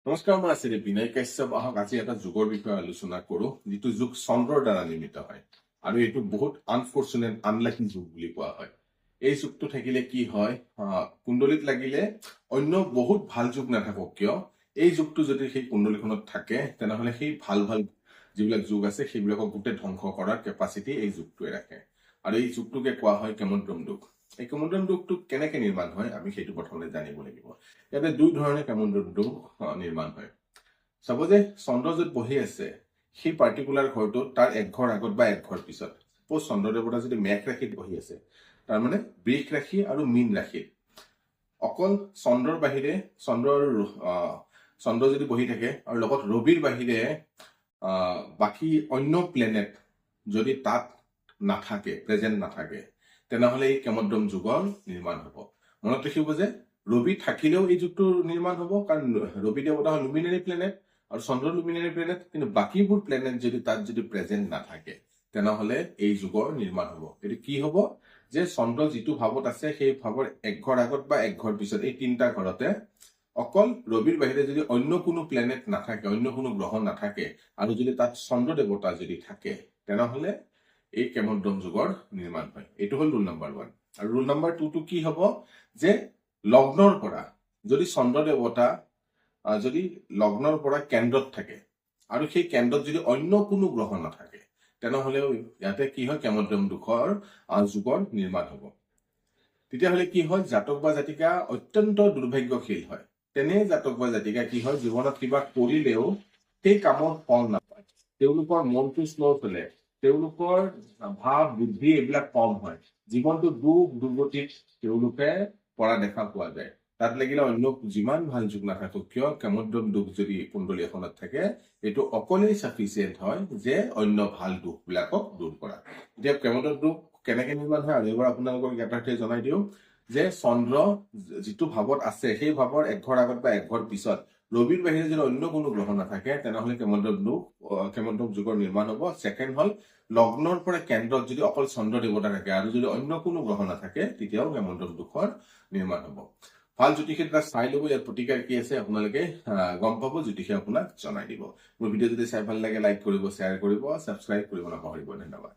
নমস্কাৰ, মই আছিলো বিনয় কাশ্যপ। আহক আজি এটা যুগৰ বিষয়ে আলোচনা কৰো, যিটো যুগ চন্দ্ৰৰ দ্বাৰা নিৰ্মিত হয় আৰু এইটো বহুত আনফৰ্চুনেট আনলাকি যুগ বুলি কোৱা হয়। এই যুগটো থাকিলে কি হয়, কুণ্ডলীত লাগিলে অন্য বহুত ভাল যুগ নাথাকক কিয়, এই যুগটো যদি সেই কুণ্ডলীখনত থাকে তেনেহলে সেই ভাল ভাল যিবিলাক যুগ আছে সেইবিলাকক গোটেই ধ্বংস কৰাৰ কেপাচিটি এই যুগটোৱে ৰাখে। আৰু এই যুগটোকে কোৱা হয় কেমদ্ৰম যুগ। এই কেমদ্ৰম যুগটো কেনেকে নিৰ্মাণ হয় আমি সেইটো প্ৰথমে জানিব লাগিব। ইয়াতে দুই ধৰণে কেমদ্ৰম যুগ নিৰ্মাণ হয়। চাব যে চন্দ্ৰ য'ত বহি আছে সেই পাৰ্টিকুলাৰ ঘৰটো তাৰ এক ঘৰ আগত বা এক ঘৰ পিছত। চাপোজ চন্দ্ৰ দেৱতা যদি মেঘ ৰাশিত বহি আছে, তাৰমানে বৃষ ৰাশি আৰু মীন ৰাশিত অকল চন্দ্ৰৰ বাহিৰে চন্দ্ৰ যদি বহি থাকে আৰু লগত ৰবিৰ বাহিৰে বাকী অন্য প্লেনেট যদি তাত নাথাকে, প্ৰেজেন্ট নাথাকে, তেনেহলে এই কেমদ্ৰম যুগৰ নিৰ্মাণ হব। মনত ৰাখিব যে ৰবি থাকিলেও এই যুগটো নিৰ্মাণ হব, কাৰণ ৰবি দেৱতা হ'ল লুমিনাৰী প্লেনেট আৰু চন্দ্ৰ লুমিনাৰী প্লেনেট, কিন্তু বাকীবোৰ প্লেনেট যদি তাত যদি প্ৰেজেন্ট নাথাকে তেনেহলে এই যুগৰ নিৰ্মাণ হব। এইটো কি হব যে চন্দ্ৰ যিটো ভাৱত আছে সেই ভাৱৰ এক ঘৰ আগত বা এক ঘৰ পিছত, এই তিনিটা ঘৰতে অকল ৰবিৰ বাহিৰে যদি অন্য কোনো প্লেনেট নাথাকে, অন্য কোনো গ্ৰহ নাথাকে আৰু যদি তাত চন্দ্ৰ দেৱতা যদি থাকে তেনেহলে এই কেমদ্ৰম যুগৰ নিৰ্মাণ হয়। এইটো হ'ল ৰুল নাম্বাৰ 1। আৰু ৰুল নাম্বাৰ 2টো কি হব যে লগ্নৰ পৰা যদি চন্দ্ৰ দেৱতা যদি লগ্নৰ পৰা কেন্দ্ৰত থাকে আৰু সেই কেন্দ্ৰত যদি অন্য কোনো গ্ৰহ নাথাকে তেনেহলেও ইয়াতে কি হয়, কেমদ্ৰম যুগৰ নিৰ্মাণ হব। তেতিয়াহলে কি হয়, জাতক বা জাতিকা অত্যন্ত দুৰ্ভাগ্যশীল হয়। তেনে জাতক বা জাতিকা কি হয়, জীৱনত কিবা কৰিলেও সেই কামৰ ফল নাপায়, তেওঁলোকৰ মনটো শ্ল' চলে, তেওঁলোকৰ ভাৱ বুদ্ধি এইবিলাক কম হয়, জীৱনটো দুখ দুৰ্গতিত তেওঁলোকে পৰা দেখা পোৱা যায়। তাত লাগিলে অন্য যিমান ভাল যুগ নাথাকক কিয়, কেমদ্ৰম যুগ যদি কুণ্ডলী এখনত থাকে এইটো অকলেই চাফিচিয়েণ্ট হয় যে অন্য ভাল দুখবিলাকক দূৰ কৰা। এতিয়া কেমদ্ৰম যুগ কেনেকে নিৰ্মাণ হয় আৰু এবাৰ আপোনালোকক যথাৰ্থে জনাই দিওঁ যে চন্দ্ৰ যিটো ভাৱত আছে সেই ভাৱৰ এক ঘৰ আগত বা এক ঘৰ পিছত ৰবিৰ বাহিৰে যদি অন্য কোনো গ্ৰহ নাথাকে তেনেহলে কেমদ্ৰম যুগৰ নিৰ্মাণ হব। ছেকেণ্ড হল লগ্নৰ পৰা কেন্দ্ৰত যদি অকল চন্দ্ৰ দেৱতা থাকে আৰু যদি অন্য কোনো গ্ৰহ নাথাকে তেতিয়াও কেমদ্ৰম যুগৰ নিৰ্মাণ হব। ভাল জ্যোতিষে এটা চাই ল'ব, ইয়াৰ প্ৰতিকাৰ কি আছে আপোনালোকে গম পাব, জ্যোতিষে আপোনাক জনাই দিব। মোৰ ভিডিঅ' যদি চাই ভাল লাগে লাইক কৰিব, শ্বেয়াৰ কৰিব, ছাবস্ক্ৰাইব কৰিব নাপাহৰিব। ধন্যবাদ।